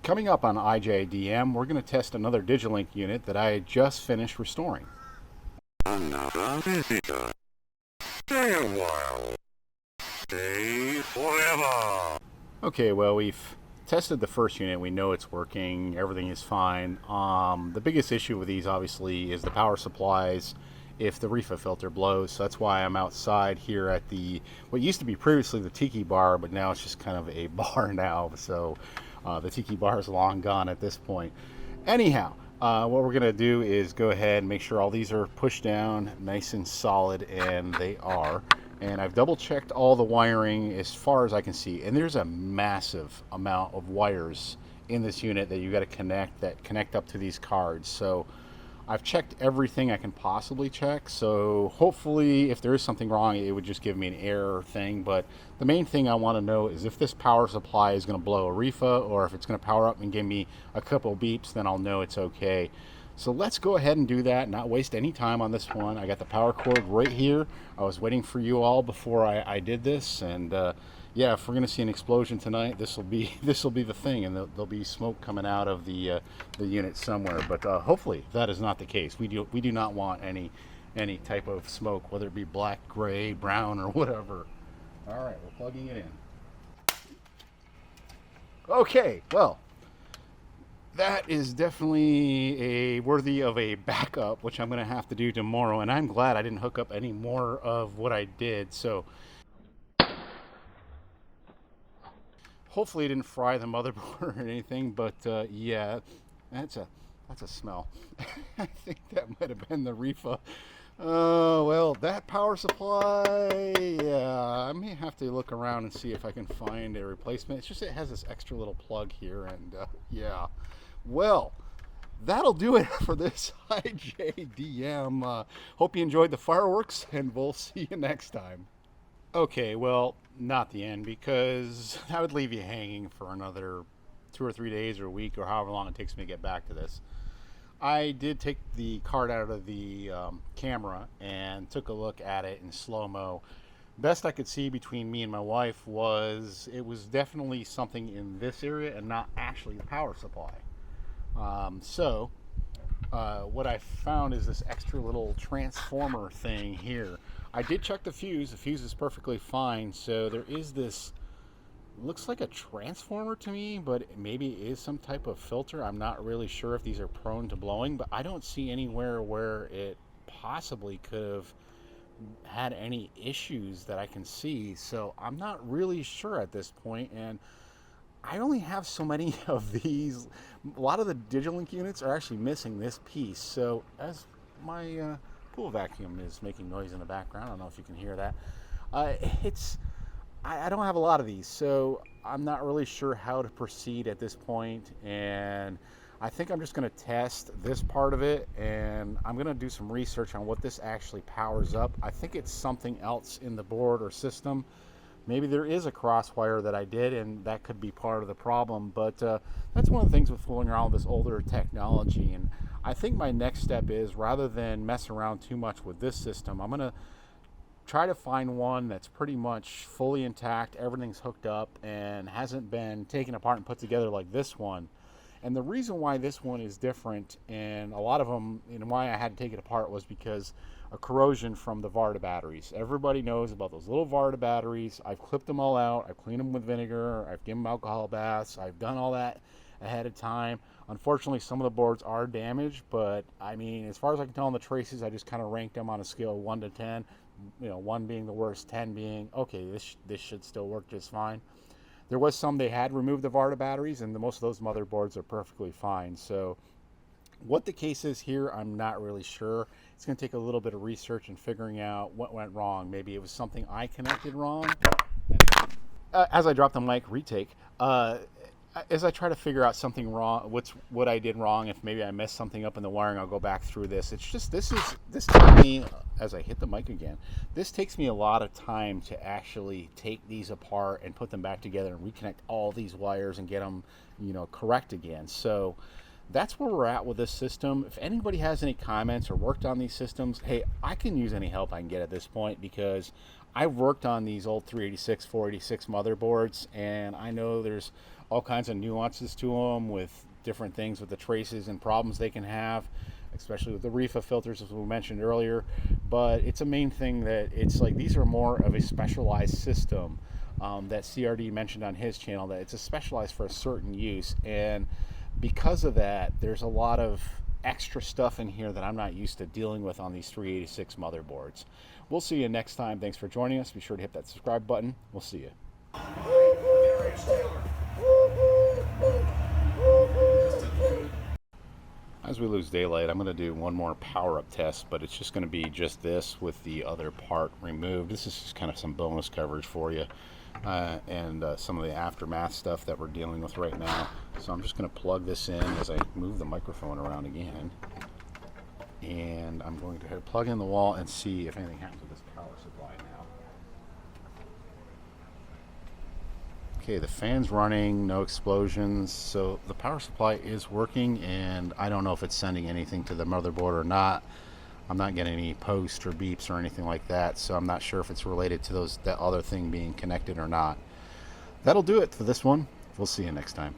Coming up on ijdm, we're going to test another Digilink unit that I just finished restoring. Another visitor. Stay a while. Stay forever. Okay, well, we've tested the first unit. We know it's working. Everything is fine. The biggest issue with these, obviously, is the power supplies if the reefa filter blows. So that's why I'm outside here at the what used to be previously the tiki bar, but now it's just kind of a bar now. So the tiki bar is long gone at this point. Anyhow, what we're going to do is go ahead and make sure all these are pushed down nice and solid, and they are. And I've double checked all the wiring as far as I can see, and there's a massive amount of wires in this unit that you got to connect up to these cards. So I've checked everything I can possibly check, so hopefully if there is something wrong it would just give me an error thing. But the main thing I want to know is if this power supply is going to blow a reefa, or if it's going to power up and give me a couple beeps, then I'll know it's okay. So let's go ahead and do that, not waste any time on this one. I got the power cord right here. I was waiting for you all before I did this, and yeah, if we're going to see an explosion tonight, this will be the thing, and there'll be smoke coming out of the unit somewhere. But hopefully that is not the case. We do not want any type of smoke, whether it be black, gray, brown, or whatever. All right, we're plugging it in. Okay, well, that is definitely worthy of a backup, which I'm going to have to do tomorrow. And I'm glad I didn't hook up any more of what I did. So hopefully it didn't fry the motherboard or anything. But yeah, that's a smell. I think that might have been the reefa. Well, that power supply, yeah, I may have to look around and see if I can find a replacement. It's just it has this extra little plug here, and yeah. Well, that'll do it for this ijdm. Hope you enjoyed the fireworks, and we'll see you next time. Okay, well, not the end, because that would leave you hanging for another 2 or 3 days or a week or however long it takes me to get back to this. I did take the card out of the camera and took a look at it in slow-mo. Best I could see between me and my wife was it was definitely something in this area and not actually the power supply. What I found is this extra little transformer thing here. I did check the fuse. The fuse is perfectly fine. So there is this, looks like a transformer to me, but maybe it is some type of filter. I'm not really sure if these are prone to blowing, but I don't see anywhere where it possibly could have had any issues that I can see. So I'm not really sure at this point, and I only have so many of these. A lot of the Digilink units are actually missing this piece. So as my pool vacuum is making noise in the background, I don't know if you can hear that. I don't have a lot of these, so I'm not really sure how to proceed at this point, and I think I'm just going to test this part of it, and I'm going to do some research on what this actually powers up. I think it's something else in the board or system. Maybe there is a crosswire that I did, and that could be part of the problem, but that's one of the things with fooling around with this older technology. And I think my next step is, rather than mess around too much with this system, I'm going to try to find one that's pretty much fully intact, everything's hooked up, and hasn't been taken apart and put together like this one. And the reason why this one is different, and a lot of them, and why I had to take it apart, was because of corrosion from the Varda batteries. Everybody knows about those little Varda batteries. I've clipped them all out. I've cleaned them with vinegar. I've given them alcohol baths. I've done all that ahead of time. Unfortunately, some of the boards are damaged, but I mean, as far as I can tell on the traces, I just kind of ranked them on a scale of 1 to 10. 1 being the worst, 10 being okay, this should still work just fine. There was some they had removed the Varda batteries, and most of those motherboards are perfectly fine. So what the case is here, I'm not really sure. It's going to take a little bit of research and figuring out what went wrong. Maybe it was something I connected wrong. As I drop the mic, retake. As I try to figure out something wrong, what I did wrong, if maybe I messed something up in the wiring, I'll go back through this. It's just this takes me, as I hit the mic again, this takes me a lot of time to actually take these apart and put them back together and reconnect all these wires and get them, correct again. So that's where we're at with this system. If anybody has any comments or worked on these systems, hey, I can use any help I can get at this point, because I've worked on these old 386, 486 motherboards, and I know there's all kinds of nuances to them with different things with the traces and problems they can have, especially with the reefa filters, as we mentioned earlier. But it's a main thing that it's like these are more of a specialized system that CRD mentioned on his channel, that it's a specialized for a certain use. And because of that, there's a lot of extra stuff in here that I'm not used to dealing with on these 386 motherboards. We'll see you next time. Thanks for joining us. Be sure to hit that subscribe button. We'll see you. As we lose daylight, I'm going to do one more power up test, but it's just going to be just this with the other part removed. This is just kind of some bonus coverage for you, and some of the aftermath stuff that we're dealing with right now. So I'm just going to plug this in as I move the microphone around again, and I'm going to plug in the wall and see if anything happens with this power supply now. Okay, the fan's running, no explosions, so the power supply is working, and I don't know if it's sending anything to the motherboard or not. I'm not getting any posts or beeps or anything like that, so I'm not sure if it's related to that other thing being connected or not. That'll do it for this one. We'll see you next time.